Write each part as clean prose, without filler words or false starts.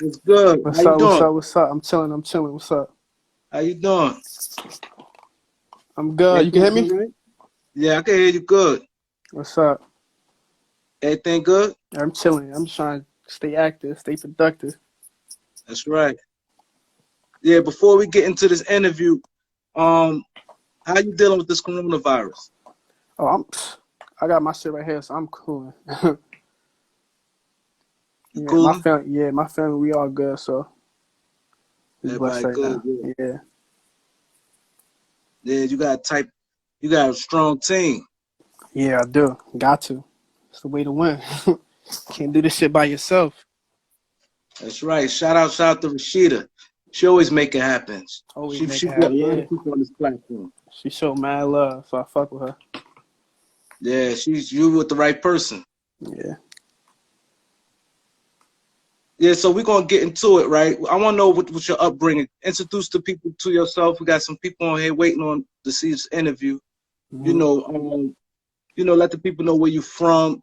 What's good? How What's you up? What's doing? up? What's up? I'm chilling. I'm chilling. What's up? How you doing? I'm good. You can Everything hear me? good, right? Yeah, I can hear you good. What's up? Everything good? I'm chilling. I'm just trying to stay active, stay productive. That's right. Yeah, before we get into this interview, um, how you dealing with this coronavirus? Oh, I got my shit right here, so I'm cool. You Yeah, my cooling? family. Yeah, my family. We all good, so we blessed Everybody right good, now. yeah. Yeah, Yeah, you got a strong team. yeah, I do. Got to. It's the way to win. Can't do this shit by yourself. That's right. Shout out to Rashida. She always make it happen. Always She make she it brought happen. a lot Yeah, of people on this platform. she showed mad love, so I fuck with her. Yeah, she's you with the right person. Yeah. Yeah, so we're gonna get into it, right? I want to know what's your upbringing. Introduce the people to yourself. We got some people on here waiting on to see this interview. You hmm know, um, let the people know where you from.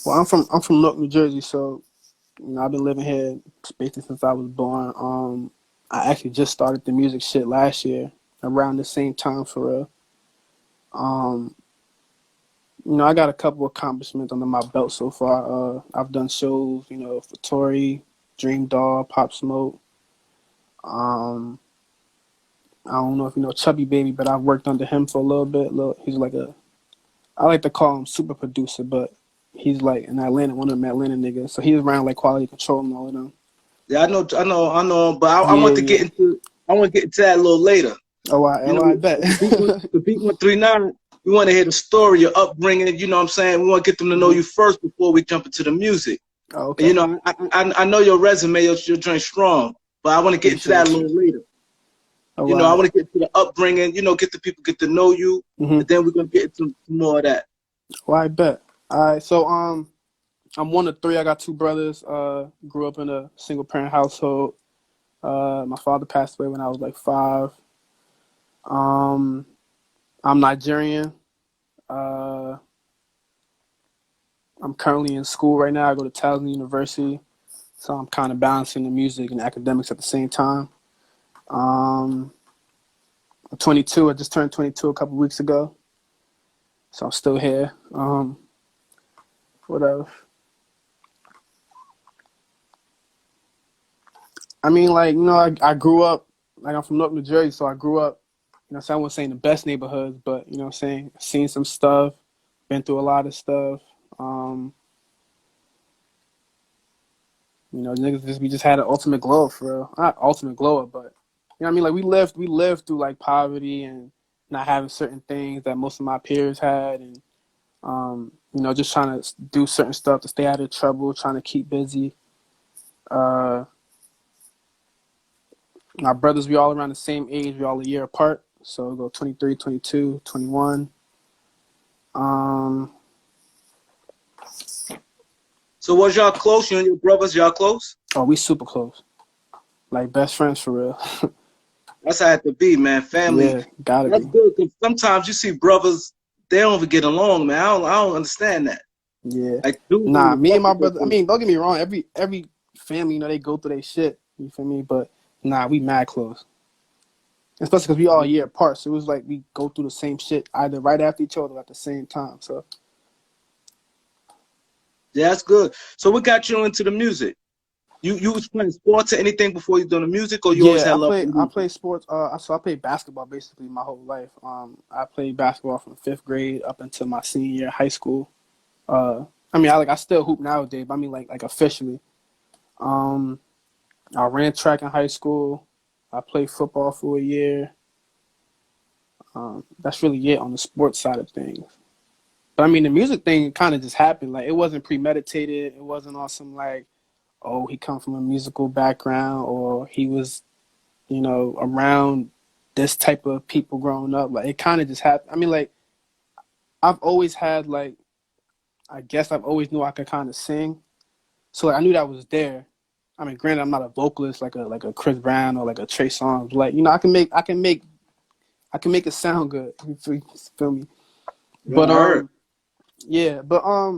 Well, I'm from Newark, New Jersey, so I've been living here basically since I was born. I actually just started the music shit last year, around the same time for real. Um, I got a couple accomplishments under my belt so far. I've done shows, for Tory, Dream Doll, Pop Smoke. Um, I don't know if you know Chubby Baby, but I've worked under him for a little bit. He's like I like to call him super producer, but he's like an Atlanta, one of them Atlanta niggas. So he's around like quality control and all of them. Yeah, I know, but I Yeah, want to get yeah. into that a little later. I bet. The beat 139. We want to hear the story, your upbringing. You know what I'm saying? We want to get them to know hmm you first before we jump into the music. Oh, And okay. I know your resume, your joint strong, but I want to get into that a Appreciate you. little later. All I right. want to get to the upbringing, get the people get to know you, Mm-hmm. and then we're gonna get into more of that. Well, I bet. All right. So I'm one of three. I got two brothers. Grew up in a single parent household. My father passed away when I was like 5. Um, I'm Nigerian. Uh, I'm currently in school right now. I go to Towson University, so I'm kind of balancing the music and academics at the same time. Um, I'm 22. I just turned 22 a couple weeks ago, so I'm still here. What else? I mean, like, I grew up, like, I'm from Newark, New Jersey, so I grew up, so I wasn't saying the best neighborhoods, but, what I'm saying, seen some stuff, been through a lot of stuff. Um, we just had an ultimate glow up for real. Not ultimate glow up, but, what I mean? Like, we lived through, like, poverty and not having certain things that most of my peers had, and, just trying to do certain stuff to stay out of trouble, trying to keep busy. Uh, My brothers, we all around the same age. We all a year apart. So we go 23, 22, 21. Um, So was y'all close? You and your brothers, y'all close? we super close. Like best friends for real. That's how it had to be, man. Family. Yeah, gotta That's be. good because sometimes you see brothers, they don't even get along, man. I don't understand that. Yeah. Like, dudes don't Nah, even me fuck and my with their brother, I brothers. mean, don't get me wrong, every family, they go through their shit. You feel me? But nah, we mad close. Especially because we all a year apart. So it was like we go through the same shit either right after each other or at the same time. So Yeah, that's good. So what got you into the music? You was playing sports or anything before you done the music, or you always yeah, had I love play for I music? play sports. So I played basketball basically my whole life. I played basketball from 5th grade up until my senior year of high school. Uh, I mean, I still hoop nowadays, but I mean like officially. Um, I ran track in high school. I played football for a year. That's really it on the sports side of things. But I mean, the music thing kind of just happened. Like it wasn't premeditated. It wasn't awesome. Like, oh, he come from a musical background, or he was, around this type of people growing up. Like it kind of just happened. I mean, like I've always had like, I guess I've always knew I could kind of sing. So like, I knew that was there. I mean, granted, I'm not a vocalist like a Chris Brown or like a Trey Songz. Like, I can make it sound good. You feel me? Yeah, But I heard. yeah. But I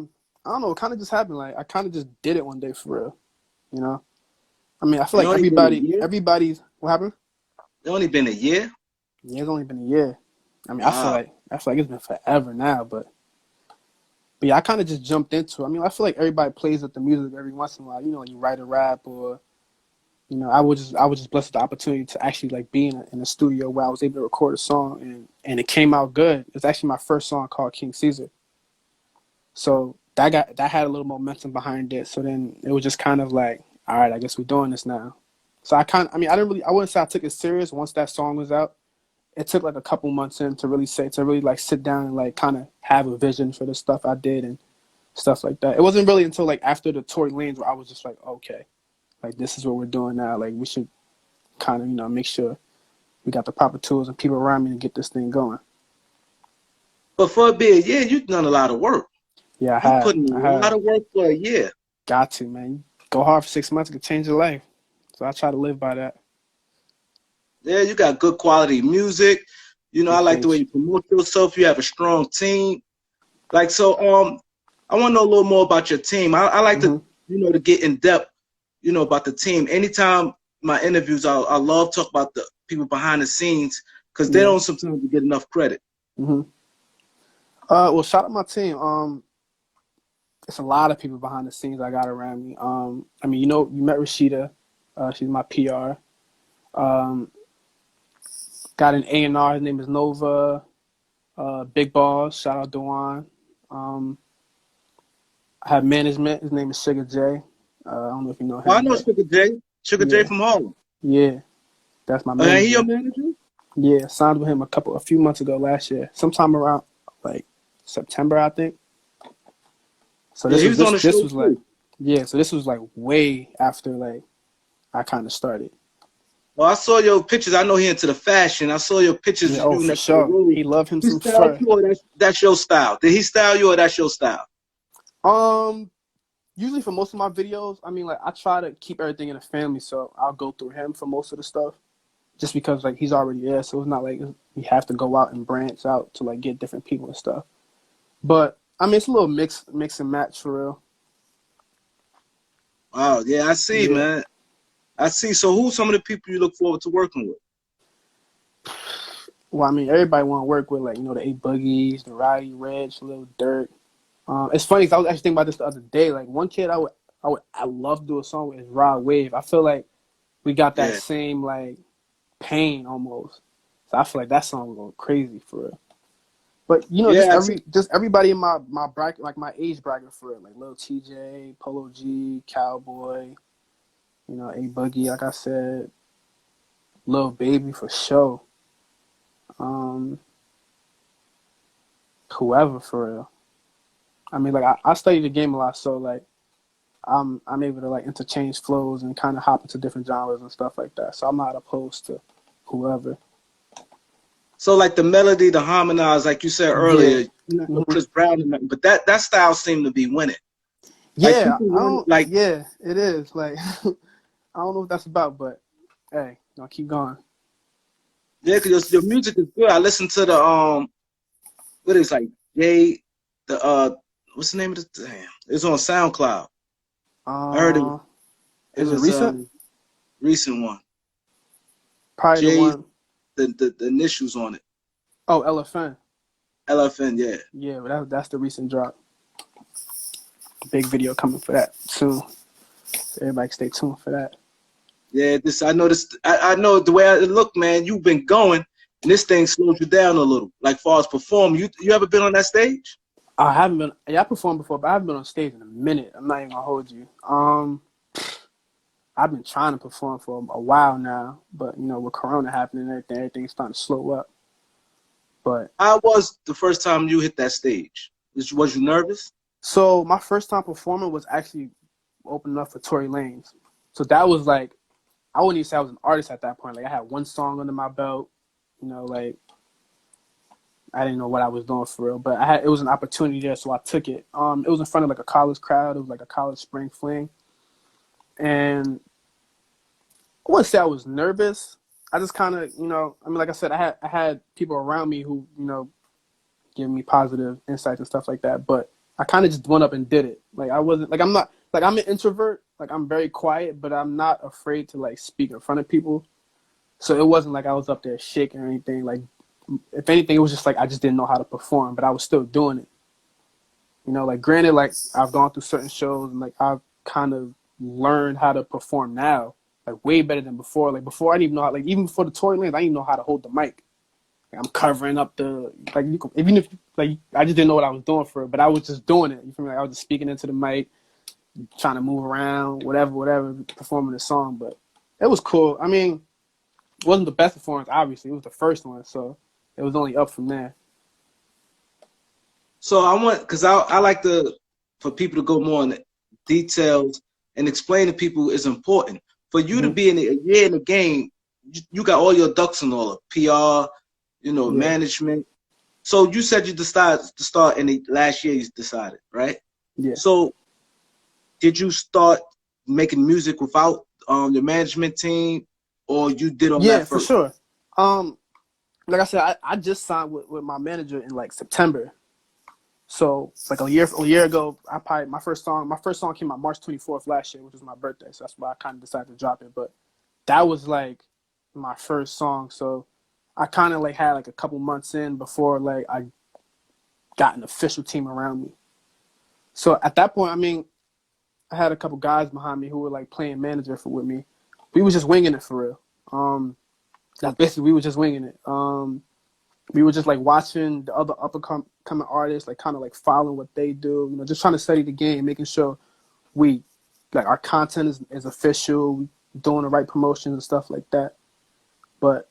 don't know. It kind of just happened. Like, I kind of just did it one day for real. You know, I mean, I feel It like only been a year. everybody's what happened? It only been a year. Yeah, it's only been a year. I mean, Wow. I feel like it's been forever now, but yeah, I kind of just jumped into it. I mean, I feel like everybody plays with the music every once in a while. You know, you write a rap or I was just blessed with the opportunity to actually like be in a studio where I was able to record a song and it came out good. It's actually my first song called King Caesar. So that had a little momentum behind it. So then it was just kind of like, all right, I guess we're doing this now. So I mean, I wouldn't say I took it serious once that song was out. It took like a couple months in to really like sit down and like kind of have a vision for the stuff I did and stuff like that. It wasn't really until like after the Tory Lanez where I was just like, okay, like this is what we're doing now. Like we should kind of, make sure we got the proper tools and people around me to get this thing going. But for it being a year, you've done a lot of work. Yeah, You put in I a lot have of work for a year. got to, man. Go hard for 6 months, it could change your life. So I try to live by that. Yeah, you got good quality music. You know, I like the way Appreciate you promote yourself. You have a strong team. Like so, I want to know a little more about your team. I like you. to, to get in depth, about the team. Anytime my interviews, I love talk about the people behind the scenes because they Yeah. don't sometimes get enough credit. hmm well, shout out my team. It's a lot of people behind the scenes I got around me. I mean, you met Rashida. She's my PR. Um, got an A&R. His name is Nova. Big Balls. Shout out Dewan. Um, I have management. His name is Sugar J. I don't know if you know Well, I him, know but Sugar J. Sugar J yeah, from Harlem. yeah, that's my And he your manager. manager? Yeah, signed with him a few months ago last year, sometime around like September, I think. So Yeah, he was on the this show was like, too. yeah, so this was like way after like I kind of started. Well, I saw your pictures. I know he into the fashion. I saw your pictures Yeah, of oh you for next to the sure. road. He loved him He some styled fur. you, or that's your style? Did he style you, or that's your style? Um, Usually for most of my videos, I mean like I try to keep everything in the family, so I'll go through him for most of the stuff, just because like he's already there, so it's not like we have to go out and branch out to like get different people and stuff. But I mean it's a little mix and match for real. Oh, yeah, I see, Yeah. man. I see. So who's some of the people you look forward to working with? Well, I mean everybody want to work with like the A Boogies, the Roddy Rich, Lil Durk. It's funny 'cause I was actually thinking about this the other day. Like one kid I love to do a song with is Rod Wave. I feel like we got that Yeah. same like pain almost. So I feel like that song will go crazy for real. But Yeah, I see. just everybody in my bracket, like my age bracket for it, like Lil TJ, Polo G, Cowboy, A Boogie, like I said, Lil Baby for sure. Um, Whoever for real. I mean, like I study the game a lot, so like I'm able to like interchange flows and kind of hop into different genres and stuff like that. So I'm not opposed to whoever. So like the melody, the harmonize, like you said Yeah. earlier, you're not no hmm Chris Brown or nothing, but that style seemed to be winning. Like Yeah, people I want don't. like Yeah, it is. Like, I don't know what that's about, but hey, keep going. yeah, because your music is good. I listened to the what is like Jay, the what's the name of the damn? It's on SoundCloud. I heard it. Uh, It is it was recent? recent one. Probably the Jay's one the initials on it. oh LFN. LFN, yeah. Yeah, but that's the recent drop. Big video coming for that soon. So everybody stay tuned for that. Yeah, I know this. I know the way it look, man. You've been going, and this thing slows you down a little. Like far as performing, you ever been on that stage? I haven't been. Yeah, I performed before, but I haven't been on stage in a minute. I'm not even gonna hold you. I've been trying to perform for a while now, but with Corona happening and everything's starting to slow up. But How was the first time you hit that stage? Was you nervous? so my first time performing was actually opening up for Tory Lanez. So that was like I wouldn't even say I was an artist at that point. Like I had one song under my belt, like I didn't know what I was doing for real, but it was an opportunity there, so I took it. It was in front of like a college crowd. It was like a college spring fling, and I wouldn't say I was nervous. I just kind of, I mean, like I said, I had people around me who, giving me positive insights and stuff like that. But I kind of just went up and did it. Like I wasn't like I'm not like I'm an introvert. Like I'm very quiet, but I'm not afraid to like speak in front of people. So it wasn't like I was up there shaking or anything. Like if anything, it was just like I just didn't know how to perform, but I was still doing it. You know, like granted, like I've gone through certain shows and like I've kind of learned how to perform now, like way better than before. Like before, I didn't even know how. Like even before the Tory Lanez, I didn't even know how to hold the mic. Like, I'm covering up the like you can, even if like I just didn't know what I was doing for it, but I was just doing it. You feel me? Like I was just speaking into the mic, trying to move around, whatever, performing the song. But it was cool. I mean, it wasn't the best performance, obviously. It was the first one, so it was only up from there. So I want, because I like for people to go more in details and explain to people is important. For you to Mm-hmm. be in a year in the game, you got all your ducks in order, PR, Yeah, management. So you said you decided to start in the last year. You decided, right? yeah, So did you start making music without your management team, or you did all yeah, that for first? sure. Like I said, I just signed with my manager in like September. So like a year ago, I probably my first song came out March 24th last year, which was my birthday. So that's why I kind of decided to drop it. But that was like my first song. So I kind of like had like a couple months in before like I got an official team around me. So at that point, I mean, I had a couple guys behind me who were like playing manager with me. We was just winging it for real. That's basically we were just winging it. We were just like watching the other up and coming artists, like kind of like following what they do, just trying to study the game, making sure we like our content is official, we doing the right promotions and stuff like that. But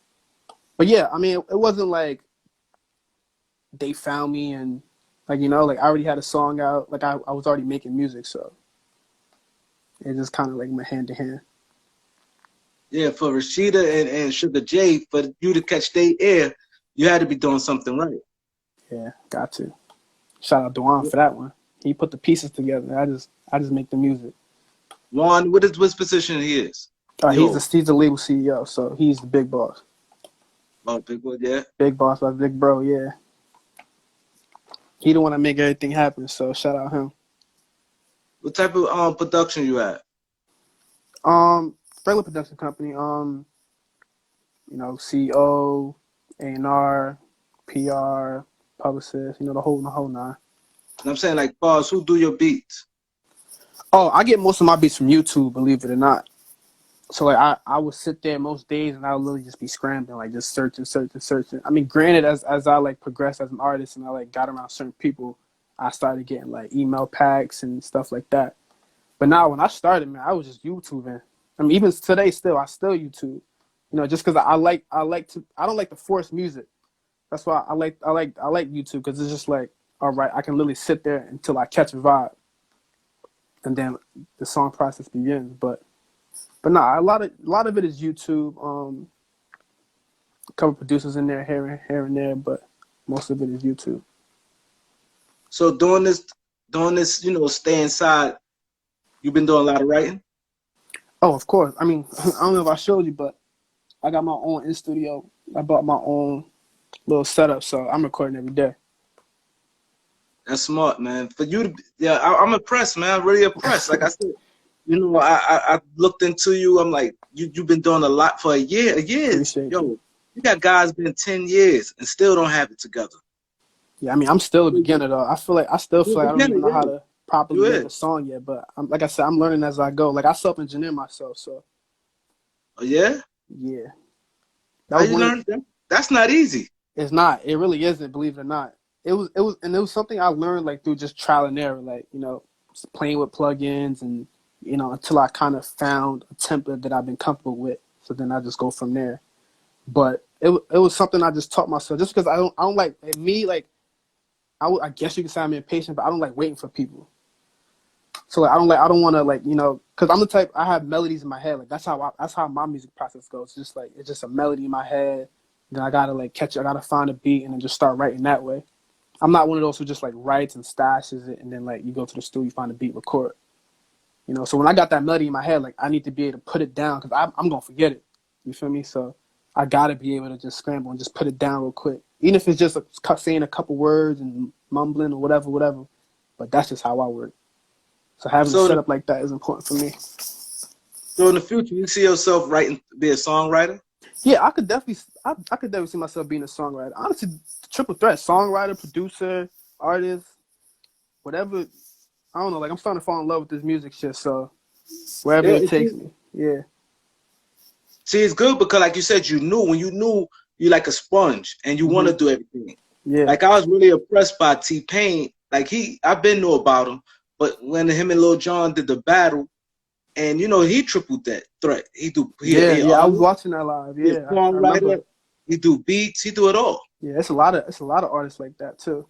yeah, I mean, it wasn't like they found me and like like I already had a song out, like I was already making music, so it just kind of like went hand to hand. Yeah, for Rashida and Sugar J, for you to catch their ear, you had to be doing something right. Yeah, got to. Shout out Duan for that one. He put the pieces together. I just make the music. Juan, what position he is? He hold. He's the legal CEO, so he's the big boss. Oh, big boy, yeah. Big boss, my big bro, yeah. He the one that make everything happen, so shout out him. What type of production you at? Um, Regular production company, CEO, A&R, PR, publicist, the whole nine. And I'm saying like, boss, who do your beats? Oh, I get most of my beats from YouTube, believe it or not. So like I would sit there most days and I would literally just be scrambling, like just searching. I mean, granted, as I like progressed as an artist and I like got around certain people, I started getting like email packs and stuff like that. But now when I started, man, I was just YouTubing. I mean, even today, still I still YouTube. Just because I don't like to force music. That's why I like YouTube because it's just like, all right, I can literally sit there until I catch a vibe, and then the song process begins. But nah, a lot of it is YouTube. A couple producers in there here and there, but most of it is YouTube. So doing this, stay inside. You've been doing a lot of writing. Oh, of course. I mean, I don't know if I showed you, but I got my own in studio. I bought my own little setup, so I'm recording every day. That's smart, man. For you to, yeah, I'm impressed, man. I'm really impressed. Like I said, I looked into you. I'm like, you've been doing a lot for a year. Years, Appreciate you. yo. You got guys been 10 years and still don't have it together. Yeah, I mean, I'm still a beginner though. I still feel You're like a I don't beginner, even know how yeah. to properly You make is. a song yet. But like I said, I'm learning as I go. Like I self-engineer myself, so Oh yeah. yeah, that How was you one of. learn that? That's not easy. It's not. It really isn't. Believe it or not. It was something I learned like through just trial and error. Like just playing with plugins and until I kind of found a template that I've been comfortable with. So then I just go from there. But it was something I just taught myself. Just because I don't like me like I guess you can say I'm impatient, but I don't like waiting for people. So like I don't want to like because I'm the type I have melodies in my head. Like that's how my music process goes. Just like it's just a melody in my head. Then I gotta like catch it. I gotta find a beat and then just start writing that way. I'm not one of those who just like writes and stashes it and then like you go to the studio, you find a beat, record. So when I got that melody in my head, like I need to be able to put it down because I'm gonna forget it. You feel me? So I gotta be able to just scramble and just put it down real quick, even if it's just saying a couple words and mumbling or whatever. But that's just how I work. So having a So, setup like that is important for me. so in the future, you see yourself writing, be a songwriter? Yeah, I could definitely see myself being a songwriter. Honestly, triple threat: songwriter, producer, artist, whatever. I don't know. Like I'm starting to fall in love with this music shit. So wherever Yeah, it takes me, yeah, see, it's good because, like you said, you knew when you knew you like a sponge and you want hmm to do everything. yeah, Like I was really impressed by T-Pain. Like I've been knew about him, but when him and Lil Jon did the battle, and he tripled that threat. yeah, He yeah. I was artist, watching that live. he a Yeah, I remember. songwriter, he do beats, he do it all. Yeah, it's a lot of artists like that too.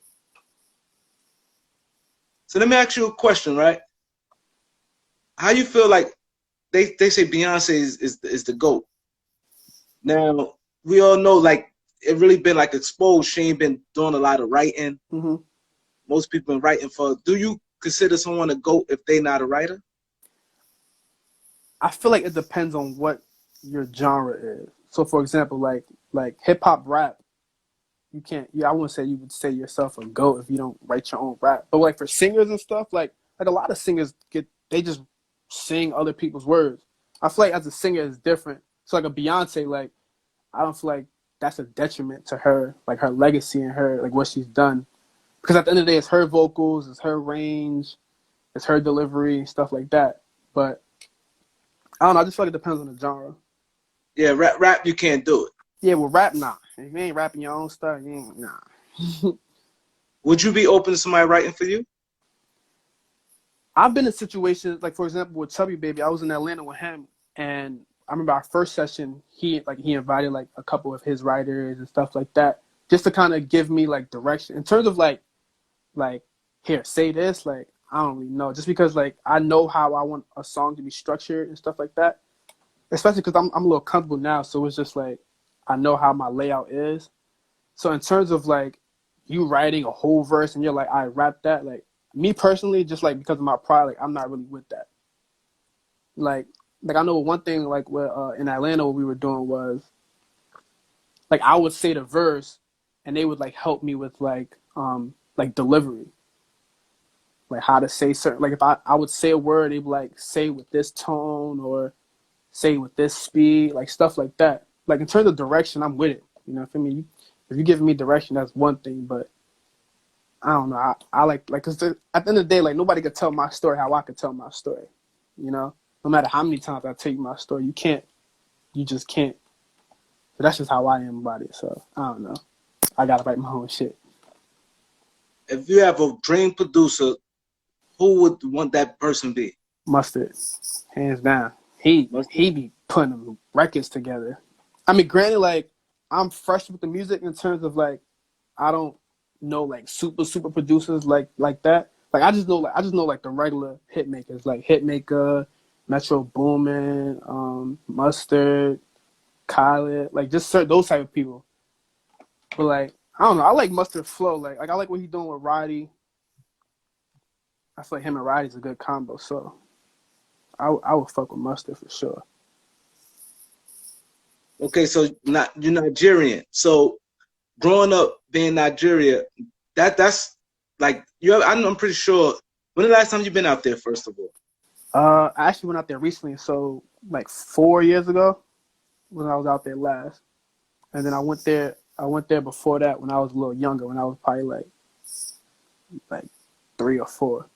So let me ask you a question, right? How you feel like they say Beyonce is the GOAT. Now we all know like it really been like exposed. She ain't been doing a lot of writing. hmm Most people been writing for. Do you consider someone a GOAT if they not a writer? I feel like it depends on what your genre is. So, for example, like hip hop rap, you can't. Yeah, I wouldn't say you would say yourself a goat if you don't write your own rap. But like for singers and stuff, like a lot of singers they just sing other people's words. I feel like as a singer it's different. So like a Beyonce, like I don't feel like that's a detriment to her, like her legacy and her like what she's done. Because at the end of the day, it's her vocals, it's her range, it's her delivery, stuff like that. But I don't know. I just feel like it depends on the genre. Yeah, rap you can't do it. Yeah, well, rap, nah. If you ain't rapping your own stuff, you ain't, nah. Would you be open to somebody writing for you? I've been in situations, like, for example, with Chubby Baby, I was in Atlanta with him, and I remember our first session, he invited, like, a couple of his writers and stuff like that, just to kind of give me, like, direction. In terms of, like, here, say this, like, I don't really know. Just because, like, I know how I want a song to be structured and stuff like that, especially because I'm a little comfortable now, so it's just, like, I know how my layout is. So in terms of like you writing a whole verse and you're like, I rap that, like me personally, just like because of my pride, like I'm not really with that. Like I know one thing like where in Atlanta what we were doing was like I would say the verse and they would like help me with like delivery. Like how to say certain like if I would say a word, they'd be like say with this tone or say with this speed, like stuff like that. Like in terms of direction, I'm with it. You know, for me, if you're giving me direction, that's one thing. But I don't know. I like cause at the end of the day, like nobody could tell my story how I could tell my story. You know, no matter how many times I tell you my story, you just can't. But that's just how I am about it. So I don't know. I gotta write my own shit. If you have a dream producer, who would want that person be? Mustard, hands down. He Mustard? he be putting them records together. I mean, granted, like I'm fresh with the music in terms of like I don't know like super producers like that. Like I just know like the regular hit makers like Hitmaker, Metro Boomin, Mustard, Khaled, like just those type of people. But like I don't know, I like Mustard flow. Like I like what he's doing with Roddy. I feel like him and Roddy's a good combo. So I would fuck with Mustard for sure. Okay, so not you're Nigerian. So growing up being Nigeria, that's like I'm pretty sure. When the last time you been out there? First of all, I actually went out there recently, so like 4 years ago when I was out there last, and then I went there. I went there before that when I was a little younger, when I was probably like 3 or 4.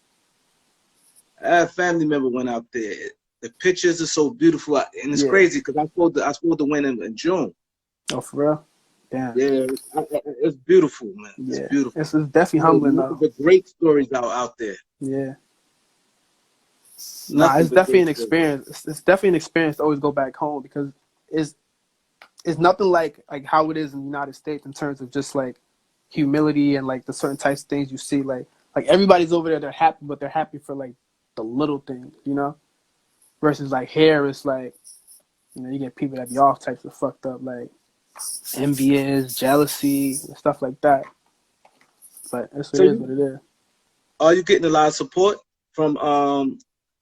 I had a family member went out there. The pictures are so beautiful, and it's Yeah. crazy because I supposed to win in June. Oh, for real? Damn. Yeah, it's beautiful, man. It's Yeah. beautiful. It's definitely humbling Nothing though. but great stories out there. Yeah. Nah, Nothing it's but definitely great an stories. experience. It's definitely an experience to always go back home because it's it's nothing like how it is in the United States in terms of just like humility and like the certain types of things you see. Like everybody's over there, they're happy, but they're happy for like the little things, you know. Versus like here, it's like you get people that be all types of fucked up, like envious, jealousy, and stuff like that. But it So is what it is. are you getting a lot of support from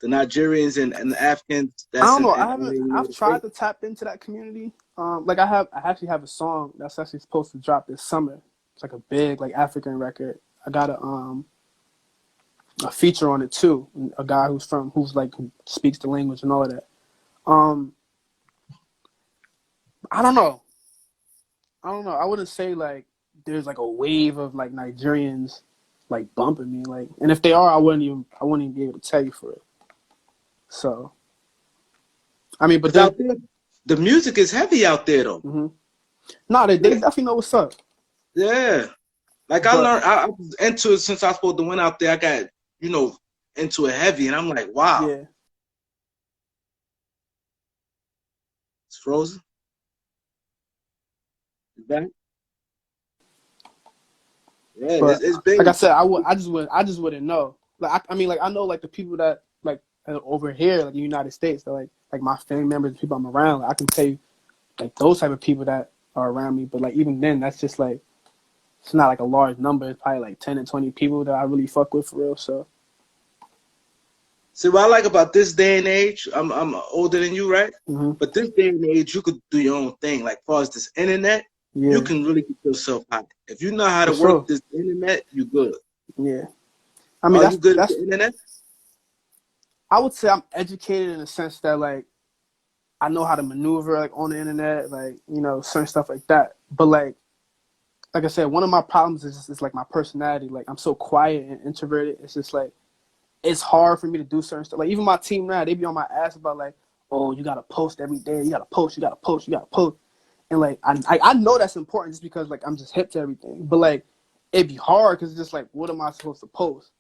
the Nigerians and the Africans I that's don't know. in the I've United tried States? to tap into that community. Like I actually have a song that's actually supposed to drop this summer. It's like a big like African record. I gotta a feature on it too. A guy who's like who speaks the language and all of that. Um, I don't know. I don't know. I wouldn't say like there's like a wave of like Nigerians like bumping me. Like, and if they are, I wouldn't even be able to tell you for it. So, I mean, but Because out there, the music is heavy out there though. mm-hmm. No, they Yeah. definitely know what's up. Yeah. Like I learned, I was into it since I was supposed to went out there. I got, into it heavy, and I'm like, wow, Yeah. it's frozen. You back? Yeah, But it's big. like I said, I just wouldn't know. Like I mean, like I know like the people that like over here, like in the United States, that like my family members, the people I'm around. Like, I can tell you like those type of people that are around me. But like even then, that's just like it's not like a large number. It's probably like 10 and 20 people that I really fuck with for real. So See what I like about this day and age. I'm older than you, right? mm-hmm. But this day and age, you could do your own thing. Like, as far as this internet, you Yeah, can really get yourself hot. If you know how for to work sure. this internet, you good. Yeah, I mean Are you good at that's the internet? I would say I'm educated in the sense that like I know how to maneuver like on the internet, like certain stuff like that. But like I said, one of my problems is like my personality. Like I'm so quiet and introverted. It's just like it's hard for me to do certain stuff. Like even my team now, they be on my ass about like, oh, you gotta post every day. You gotta post. You gotta post. You gotta post. And like I know that's important just because like I'm just hip to everything. But like it'd be hard because it's just like what am I supposed to post?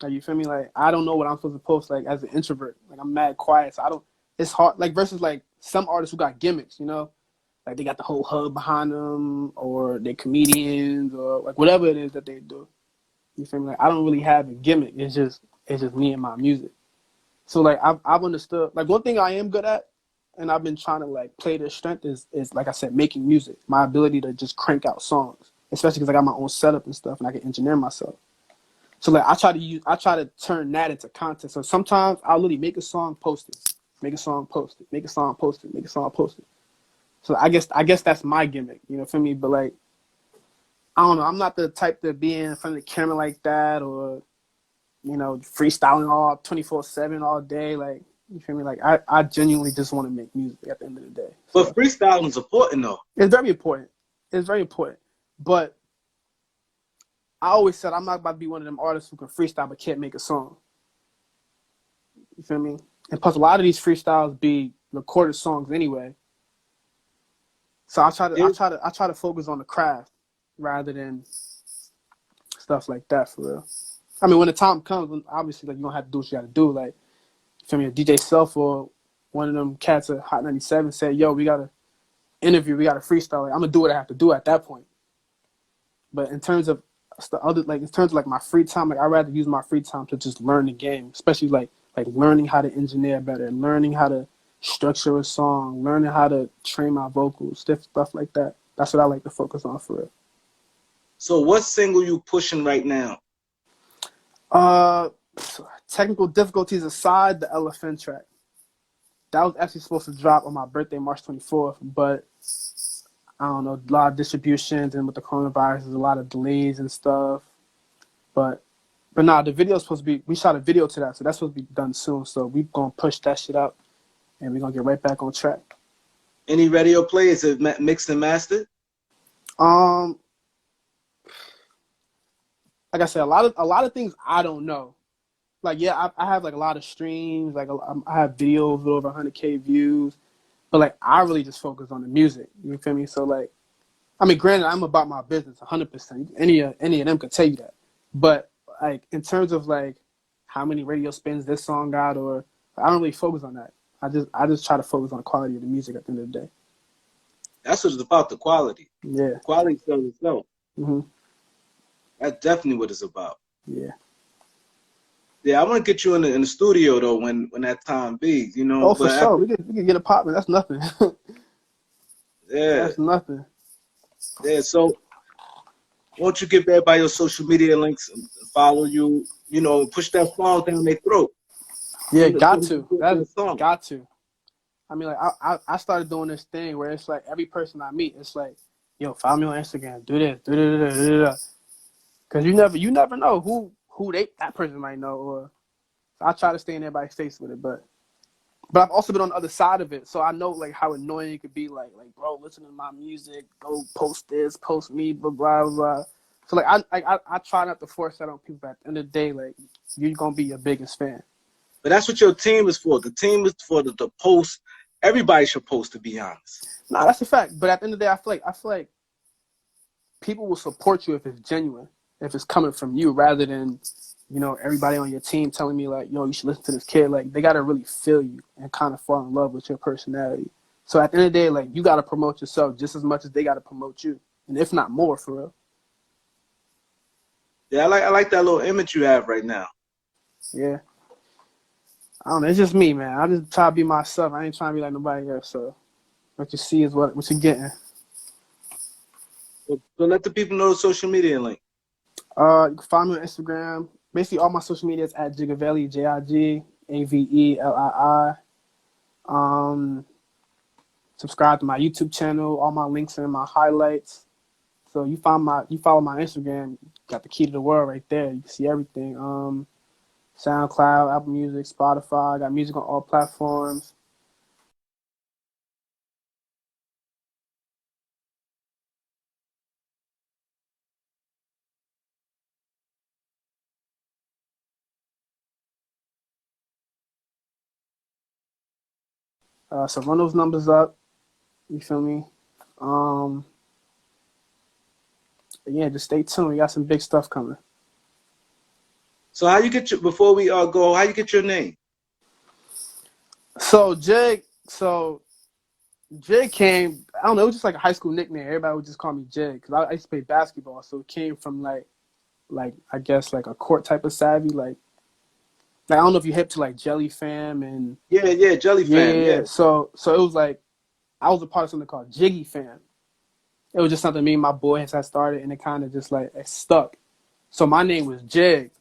Like you feel me? Like I don't know what I'm supposed to post. Like as an introvert, like I'm mad quiet, so I don't. It's hard. Like versus like some artists who got gimmicks, like they got the whole hub behind them, or they're comedians, or like whatever it is that they do. You feel me? Like I don't really have a gimmick. It's just me and my music. So like I've understood. Like one thing I am good at, and I've been trying to like play their strength is like I said, making music. My ability to just crank out songs, especially because I got my own setup and stuff, and I can engineer myself. So like I try to turn that into content. So sometimes I'll literally make a song, post it, make a song, post it, make a song, post it, make a song, post it. So I guess that's my gimmick, for me. But like I don't know, I'm not the type to be in front of the camera like that, or freestyling all 24/7 all day. Like you feel me? Like I genuinely just want to make music at the end of the day. But So freestyling is important though. it's very important. It's very important. But I always said I'm not about to be one of them artists who can freestyle but can't make a song. You feel me? And plus, a lot of these freestyles be recorded songs anyway. So I try to focus on the craft rather than stuff like that for real. I mean, when the time comes, obviously, like you don't have to do what you got to do. Like, you feel me? DJ Self or one of them cats at Hot 97 said, "Yo, we gotta interview, we gotta freestyle." Like, I'm gonna do what I have to do at that point. But in terms of like my free time, like I'd rather use my free time to just learn the game, especially like learning how to engineer better, learning how to structure a song, learning how to train my vocals, stuff like that. That's what I like to focus on for real. So what single you pushing right now? Uh, Technical difficulties aside, the Elephant track. That was actually supposed to drop on my birthday, March 24th, but I don't know, a lot of distributions and with the coronavirus, there's a lot of delays and stuff. But nah, the video's supposed to be, we shot a video to that, so that's supposed to be done soon. So we gonna push that shit out and we're gonna get right back on track. Any radio play? Is it mixed and mastered? Like I said, a lot of things I don't know. Like yeah, I have like a lot of streams, like I have videos with over 100K views, but like I really just focus on the music. You feel me? So like, I mean, granted, I'm about my business 100%. Any of them could tell you that. But like in terms of like how many radio spins this song got, or I don't really focus on that. I just try to focus on the quality of the music at the end of the day. That's what it's about, the quality. Yeah. The quality sells itself. Mhm. That's definitely what it's about. Yeah. Yeah, I want to get you in the studio though when that time be, Oh, for But sure. We can get a pop, man. That's nothing. yeah, That's nothing. yeah. So won't you get back by your social media links and follow you? Push that song down their throat. Yeah, Tell got them to. support That's that song. got to. I mean, like I started doing this thing where it's like every person I meet, it's like, yo, follow me on Instagram, do this, do. Because you never know who who that person might know, or I try to stay in everybody's face with it, but I've also been on the other side of it, so I know like how annoying it could be. Like bro, listen to my music, go post this, post me, blah blah blah. So like I try not to force that on people. But at the end of the day, like you're gonna be your biggest fan. But that's what your team is for. The team is for the post. Everybody should post, to be honest. No, that's a fact. But at the end of the day, I feel like people will support you if it's genuine, if it's coming from you, rather than, you know, everybody on your team telling me like, yo, you should listen to this kid. Like they gotta really feel you and kind of fall in love with your personality. So at the end of the day, like you gotta promote yourself just as much as they gotta promote you, and if not more, for real. Yeah, I like that little image you have right now. Yeah. I don't know. It's just me, man. I just try to be myself. I ain't trying to be like nobody else. So what you see is what you're getting. So let the people know the social media link. You can find me on Instagram. Basically, all my social media is at Jigavelli, JIGAVELLII. Subscribe to my YouTube channel. All my links are in my highlights. So you follow my Instagram. Got the key to the world right there. You can see everything. SoundCloud, Apple Music, Spotify. I got music on all platforms. So run those numbers up. You feel me? Yeah, just stay tuned. We got some big stuff coming. So how you get your, before we go, how you get your name? So Jig came, I don't know, it was just like a high school nickname. Everybody would just call me Jig because I used to play basketball. So it came from like I guess like a court type of savvy. Like I don't know if you hip to like Jelly Fam and Yeah, Jelly Fam. Yeah. So it was like I was a part of something called Jiggy Fam. It was just something me and my boys had started, and it kind of just like it stuck. So my name was Jig.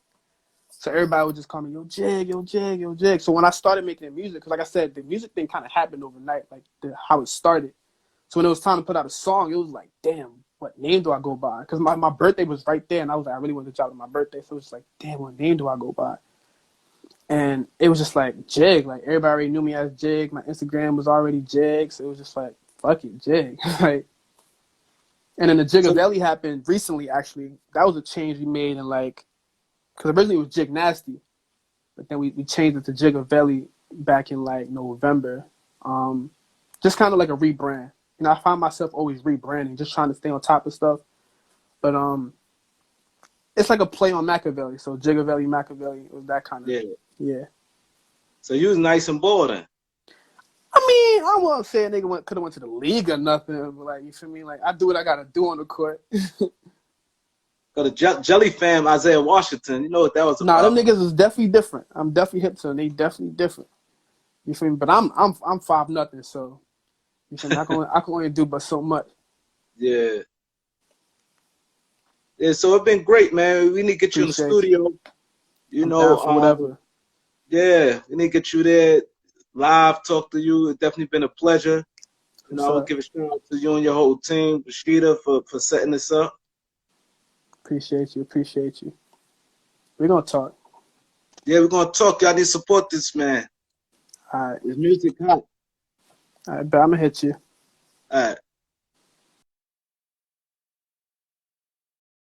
So everybody would just call me, yo, Jig, yo, Jig, yo, Jig. So when I started making music, because like I said, the music thing kind of happened overnight, like how it started. So when it was time to put out a song, it was like, damn, what name do I go by? Because my birthday was right there, and I was like, I really wanted to drop on my birthday. So it was like, damn, what name do I go by? And it was just like Jig. Like everybody already knew me as Jig. My Instagram was already Jig. So it was just like, fuck it, Jig. Like, and then the Jigavelli happened recently, actually. That was a change we made in like, because originally it was Jig Nasty, but then we changed it to Jigavelli back in like November. Just kind of like a rebrand. You know, I find myself always rebranding, just trying to stay on top of stuff. But it's like a play on Machiavelli. So Jigavelli, Machiavelli, it was that kind of yeah. So you was nice and bold then. I mean, I won't say a nigga could have went to the league or nothing, but like, you feel me? Like I do what I gotta do on the court. Got a Jelly Fam, Isaiah Washington. You know what that was about? Nah, them niggas is definitely different. I'm definitely hip to them. They definitely different. You feel me? But I'm 5'0", so you feel me? I can only do but so much. Yeah. Yeah, so it's been great, man. We need to get you in the studio. You know, whatever. Yeah, we need to get you there live, talk to you. It's definitely been a pleasure. You know, I will give a shout out to you and your whole team, Rashida, for setting this up. Appreciate you. We're gonna talk. Yeah, we're gonna talk. Y'all need to support this man. All right. His music hot. All right, but I'm gonna hit you. All right.